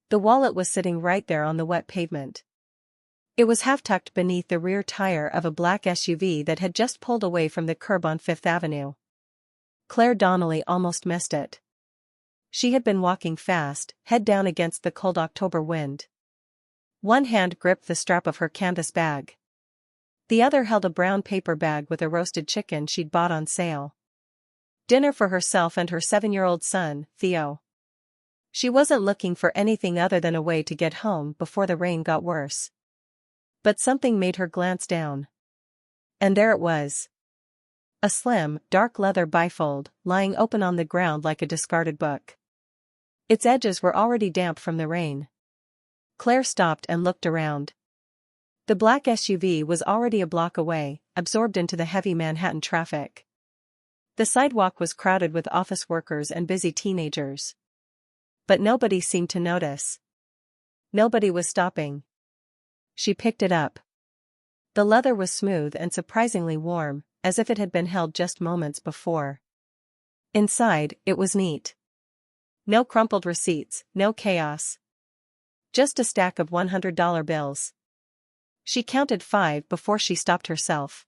The wallet was sitting right there on the wet pavement. It was half-tucked beneath the rear tire of a black SUV that had just pulled away from the curb on Fifth Avenue. Claire Donnelly almost missed it. She had been walking fast, head down against the cold October wind. One hand gripped the strap of her canvas bag. The other held a brown paper bag with a roasted chicken she'd bought on sale. Dinner for herself and her 7-year-old son, Theo. She wasn't looking for anything other than a way to get home before the rain got worse. But something made her glance down. And there it was. A slim, dark leather bifold, lying open on the ground like a discarded book. Its edges were already damp from the rain. Claire stopped and looked around. The black SUV was already a block away, absorbed into the heavy Manhattan traffic. The sidewalk was crowded with office workers and busy teenagers. But nobody seemed to notice. Nobody was stopping. She picked it up. The leather was smooth and surprisingly warm, as if it had been held just moments before. Inside, it was neat. No crumpled receipts, no chaos. Just a stack of $100 bills. She counted 5 before she stopped herself.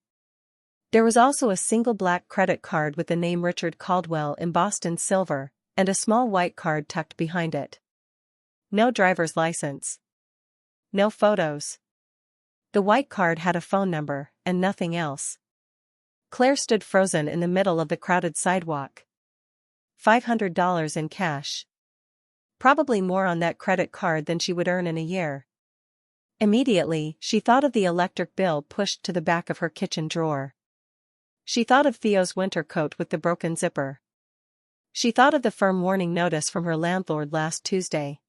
There was also a single black credit card with the name Richard Caldwell embossed in silver, and a small white card tucked behind it. No driver's license. No photos. The white card had a phone number, and nothing else. Claire stood frozen in the middle of the crowded sidewalk. $500 in cash. Probably more on that credit card than she would earn in a year. Immediately, she thought of the electric bill pushed to the back of her kitchen drawer. She thought of Theo's winter coat with the broken zipper. She thought of the firm warning notice from her landlord last Tuesday.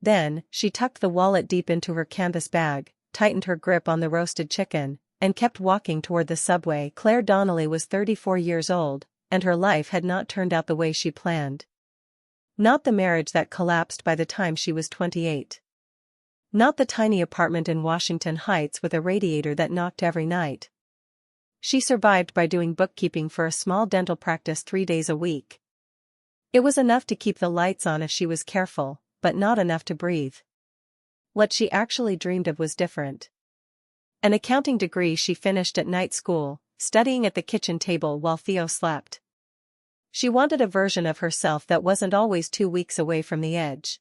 Then, she tucked the wallet deep into her canvas bag, tightened her grip on the roasted chicken, and kept walking toward the subway. Claire Donnelly was 34 years old, and her life had not turned out the way she planned. Not the marriage that collapsed by the time she was 28. Not the tiny apartment in Washington Heights with a radiator that knocked every night. She survived by doing bookkeeping for a small dental practice 3 days a week. It was enough to keep the lights on if she was careful, but not enough to breathe. What she actually dreamed of was different. An accounting degree she finished at night school, studying at the kitchen table while Theo slept. She wanted a version of herself that wasn't always 2 weeks away from the edge.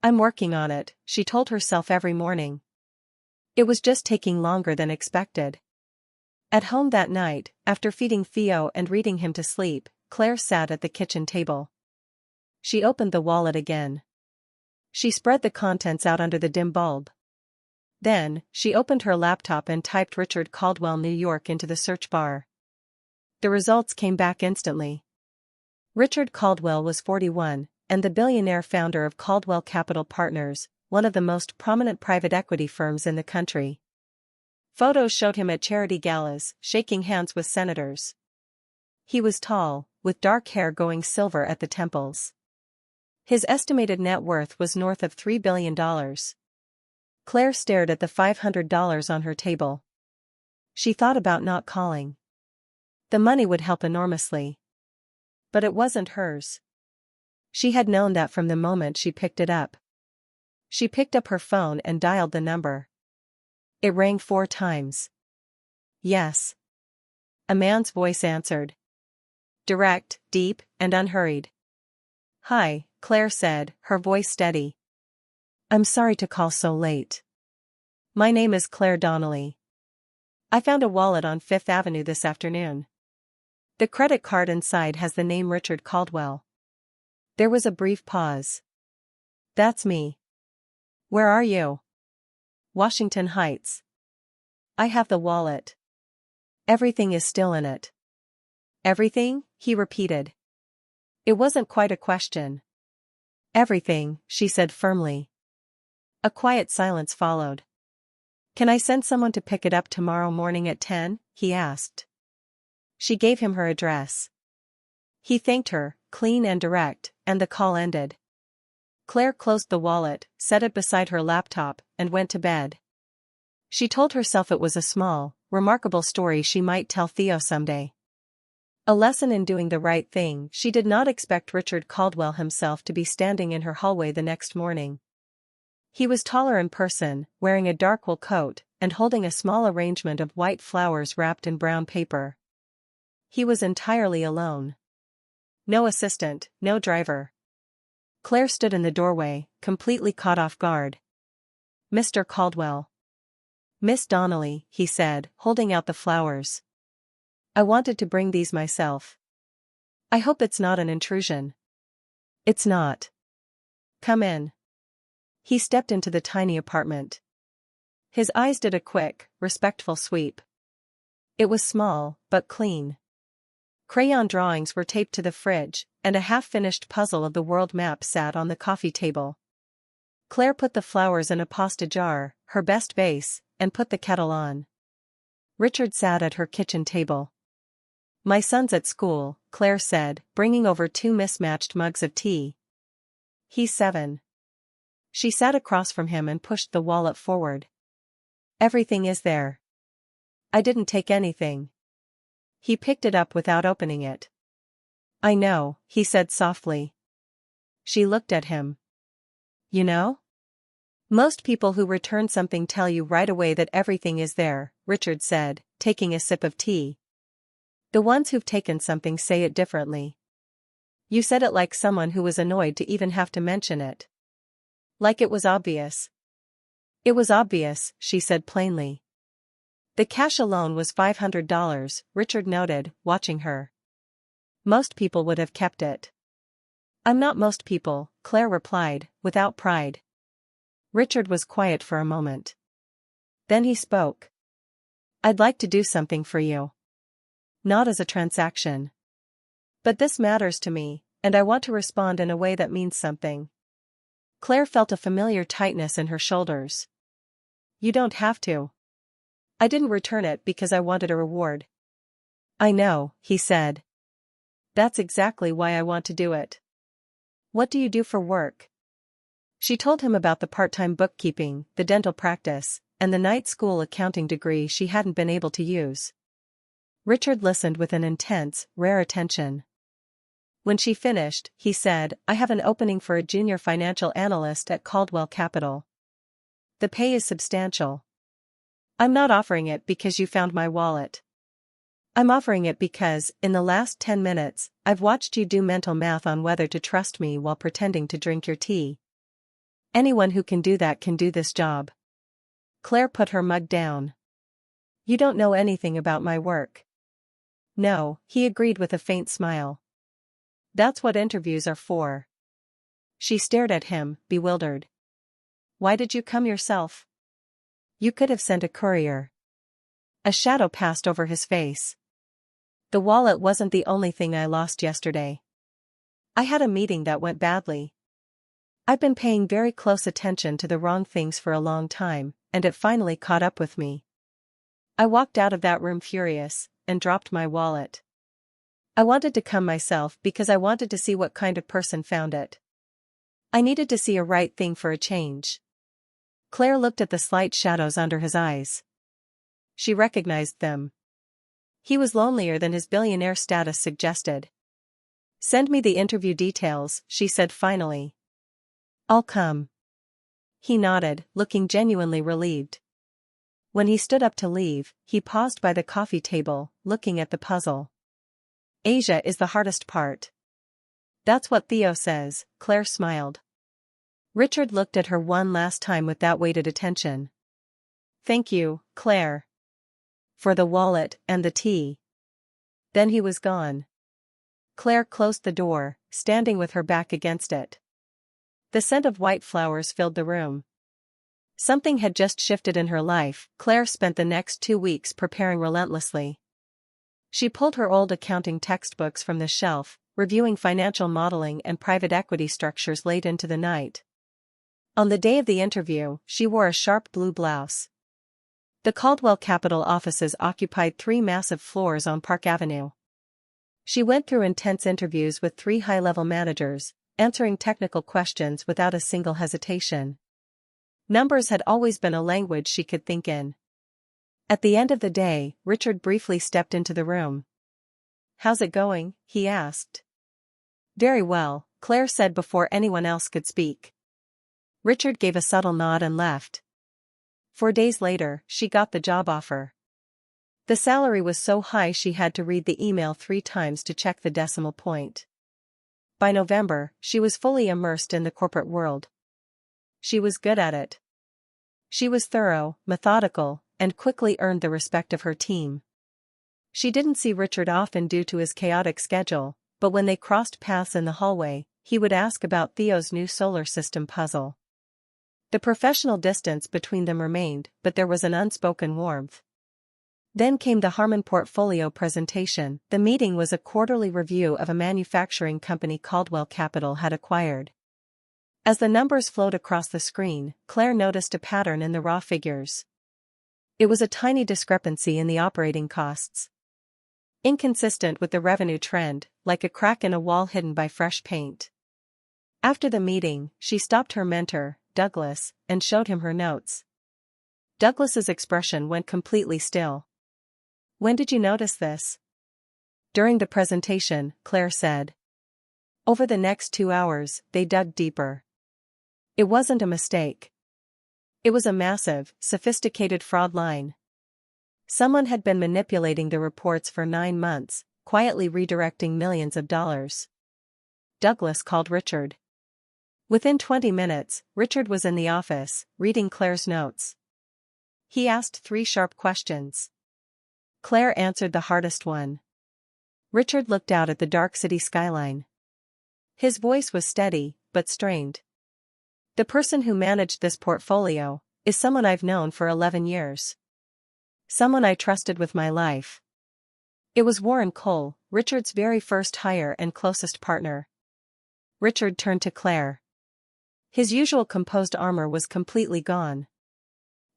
"I'm working on it," she told herself every morning. It was just taking longer than expected. At home that night, after feeding Theo and reading him to sleep, Claire sat at the kitchen table. She opened the wallet again. She spread the contents out under the dim bulb. Then, she opened her laptop and typed Richard Caldwell, New York into the search bar. The results came back instantly. Richard Caldwell was 41, and the billionaire founder of Caldwell Capital Partners, one of the most prominent private equity firms in the country. Photos showed him at charity galas, shaking hands with senators. He was tall, with dark hair going silver at the temples. His estimated net worth was north of $3 billion. Claire stared at the $500 on her table. She thought about not calling. The money would help enormously. But it wasn't hers. She had known that from the moment she picked it up. She picked up her phone and dialed the number. It rang 4 times. "Yes." A man's voice answered. Direct, deep, and unhurried. "Hi," Claire said, her voice steady. "I'm sorry to call so late. My name is Claire Donnelly. I found a wallet on Fifth Avenue this afternoon. The credit card inside has the name Richard Caldwell." There was a brief pause. "That's me. Where are you?" "Washington Heights." "I have the wallet. Everything is still in it." "Everything?" he repeated. It wasn't quite a question. "Everything," she said firmly. A quiet silence followed. "Can I send someone to pick it up tomorrow morning at 10? He asked. She gave him her address. He thanked her, clean and direct, and the call ended. Claire closed the wallet, set it beside her laptop, and went to bed. She told herself it was a small, remarkable story she might tell Theo someday. A lesson in doing the right thing. She did not expect Richard Caldwell himself to be standing in her hallway the next morning. He was taller in person, wearing a dark wool coat, and holding a small arrangement of white flowers wrapped in brown paper. He was entirely alone. No assistant, no driver. Claire stood in the doorway, completely caught off guard. "Mr. Caldwell." "Miss Donnelly," he said, holding out the flowers. "I wanted to bring these myself. I hope it's not an intrusion." "It's not. Come in." He stepped into the tiny apartment. His eyes did a quick, respectful sweep. It was small, but clean. Crayon drawings were taped to the fridge, and a half-finished puzzle of the world map sat on the coffee table. Claire put the flowers in a pasta jar, her best vase, and put the kettle on. Richard sat at her kitchen table. "My son's at school," Claire said, bringing over 2 mismatched mugs of tea. "He's 7. She sat across from him and pushed the wallet forward. "Everything is there. I didn't take anything." He picked it up without opening it. "I know," he said softly. She looked at him. "You know? Most people who return something tell you right away that everything is there," Richard said, taking a sip of tea. "The ones who've taken something say it differently. You said it like someone who was annoyed to even have to mention it. Like it was obvious." "It was obvious," she said plainly. "The cash alone was $500, Richard noted, watching her. "Most people would have kept it." "I'm not most people," Claire replied, without pride. Richard was quiet for a moment. Then he spoke. "I'd like to do something for you. Not as a transaction. But this matters to me, and I want to respond in a way that means something." Claire felt a familiar tightness in her shoulders. "You don't have to. I didn't return it because I wanted a reward." "I know," he said. "That's exactly why I want to do it." "What do you do for work?" She told him about the part-time bookkeeping, the dental practice, and the night school accounting degree she hadn't been able to use. Richard listened with an intense, rare attention. When she finished, he said, "I have an opening for a junior financial analyst at Caldwell Capital. The pay is substantial. I'm not offering it because you found my wallet. I'm offering it because, in the last 10 minutes, I've watched you do mental math on whether to trust me while pretending to drink your tea. Anyone who can do that can do this job." Claire put her mug down. "You don't know anything about my work." "No," he agreed with a faint smile. "That's what interviews are for." She stared at him, bewildered. "Why did you come yourself? You could have sent a courier." A shadow passed over his face. "The wallet wasn't the only thing I lost yesterday. I had a meeting that went badly. I've been paying very close attention to the wrong things for a long time, and it finally caught up with me. I walked out of that room furious, and dropped my wallet. I wanted to come myself because I wanted to see what kind of person found it. I needed to see a right thing for a change." Claire looked at the slight shadows under his eyes. She recognized them. He was lonelier than his billionaire status suggested. "Send me the interview details," she said finally. "I'll come." He nodded, looking genuinely relieved. When he stood up to leave, he paused by the coffee table, looking at the puzzle. "Asia is the hardest part." "That's what Theo says," Claire smiled. Richard looked at her one last time with that weighted attention. "Thank you, Claire. For the wallet and the tea." Then he was gone. Claire closed the door, standing with her back against it. The scent of white flowers filled the room. Something had just shifted in her life. Claire spent the next 2 weeks preparing relentlessly. She pulled her old accounting textbooks from the shelf, reviewing financial modeling and private equity structures late into the night. On the day of the interview, she wore a sharp blue blouse. The Caldwell Capital offices occupied 3 massive floors on Park Avenue. She went through intense interviews with 3 high-level managers, answering technical questions without a single hesitation. Numbers had always been a language she could think in. At the end of the day, Richard briefly stepped into the room. how's it going?" he asked. "Very well," Claire said before anyone else could speak. Richard gave a subtle nod and left. 4 days later, she got the job offer. The salary was so high she had to read the email 3 times to check the decimal point. By November, she was fully immersed in the corporate world. She was good at it. She was thorough, methodical, and quickly earned the respect of her team. She didn't see Richard often due to his chaotic schedule, but when they crossed paths in the hallway, he would ask about Theo's new solar system puzzle. The professional distance between them remained, but there was an unspoken warmth. Then came the Harmon portfolio presentation. The meeting was a quarterly review of a manufacturing company Caldwell Capital had acquired. As the numbers flowed across the screen, Claire noticed a pattern in the raw figures. It was a tiny discrepancy in the operating costs. Inconsistent with the revenue trend, like a crack in a wall hidden by fresh paint. After the meeting, she stopped her mentor, Douglas, and showed him her notes. Douglas's expression went completely still. "When did you notice this?" "During the presentation," Claire said. Over the next 2 hours, they dug deeper. It wasn't a mistake. It was a massive, sophisticated fraud line. Someone had been manipulating the reports for 9 months, quietly redirecting millions of dollars. Douglas called Richard. Within 20 minutes, Richard was in the office, reading Claire's notes. He asked 3 sharp questions. Claire answered the hardest one. Richard looked out at the dark city skyline. His voice was steady, but strained. "The person who managed this portfolio is someone I've known for 11 years. Someone I trusted with my life." It was Warren Cole, Richard's very first hire and closest partner. Richard turned to Claire. His usual composed armor was completely gone.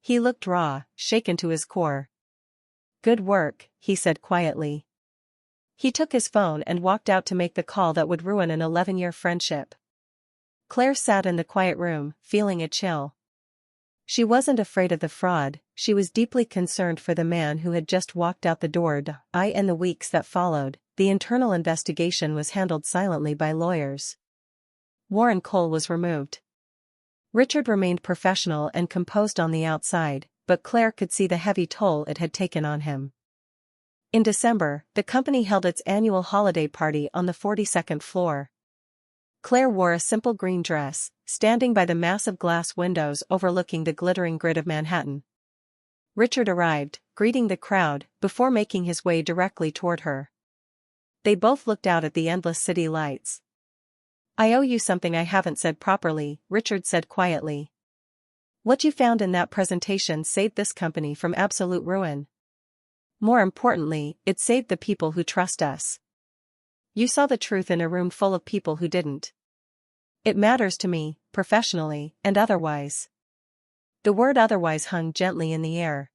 He looked raw, shaken to his core. "Good work," he said quietly. He took his phone and walked out to make the call that would ruin an 11-year friendship. Claire sat in the quiet room, feeling a chill. She wasn't afraid of the fraud, she was deeply concerned for the man who had just walked out the door. In the weeks that followed, the internal investigation was handled silently by lawyers. Warren Cole was removed. Richard remained professional and composed on the outside, but Claire could see the heavy toll it had taken on him. In December, the company held its annual holiday party on the 42nd floor. Claire wore a simple green dress, standing by the massive glass windows overlooking the glittering grid of Manhattan. Richard arrived, greeting the crowd, before making his way directly toward her. They both looked out at the endless city lights. "I owe you something I haven't said properly," Richard said quietly. "What you found in that presentation saved this company from absolute ruin. More importantly, it saved the people who trust us. You saw the truth in a room full of people who didn't. It matters to me, professionally, and otherwise." The word "otherwise" hung gently in the air.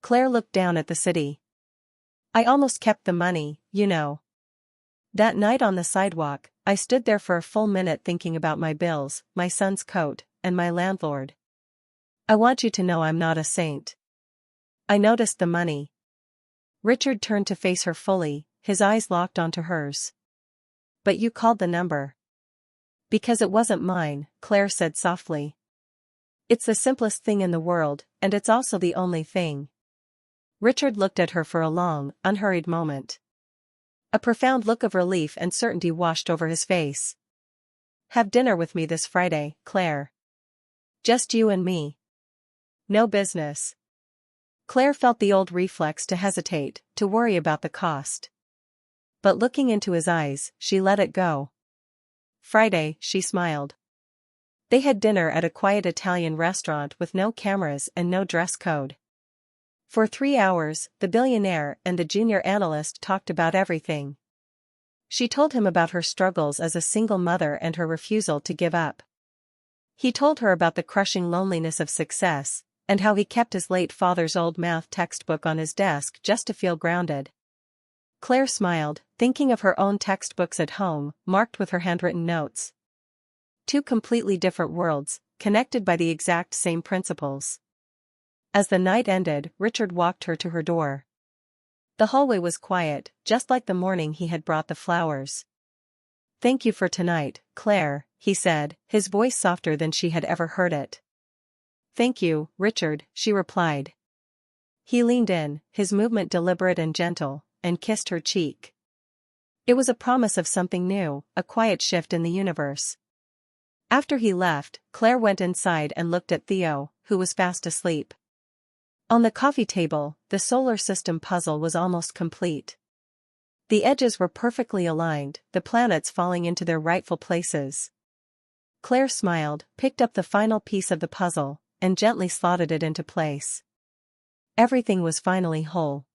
Claire looked down at the city. "I almost kept the money, you know. That night on the sidewalk, I stood there for a full minute thinking about my bills, my son's coat, and my landlord. I want you to know I'm not a saint. I noticed the money." Richard turned to face her fully, his eyes locked onto hers. "But you called the number." "Because it wasn't mine," Claire said softly. "It's the simplest thing in the world, and it's also the only thing." Richard looked at her for a long, unhurried moment. A profound look of relief and certainty washed over his face. "Have dinner with me this Friday, Claire. Just you and me. No business." Claire felt the old reflex to hesitate, to worry about the cost. But looking into his eyes, she let it go. "Friday," she smiled. They had dinner at a quiet Italian restaurant with no cameras and no dress code. For 3 hours, the billionaire and the junior analyst talked about everything. She told him about her struggles as a single mother and her refusal to give up. He told her about the crushing loneliness of success, and how he kept his late father's old math textbook on his desk just to feel grounded. Claire smiled, thinking of her own textbooks at home, marked with her handwritten notes. 2 completely different worlds, connected by the exact same principles. As the night ended, Richard walked her to her door. The hallway was quiet, just like the morning he had brought the flowers. "Thank you for tonight, Claire," he said, his voice softer than she had ever heard it. "Thank you, Richard," she replied. He leaned in, his movement deliberate and gentle, and kissed her cheek. It was a promise of something new, a quiet shift in the universe. After he left, Claire went inside and looked at Theo, who was fast asleep. On the coffee table, the solar system puzzle was almost complete. The edges were perfectly aligned, the planets falling into their rightful places. Claire smiled, picked up the final piece of the puzzle, and gently slotted it into place. Everything was finally whole.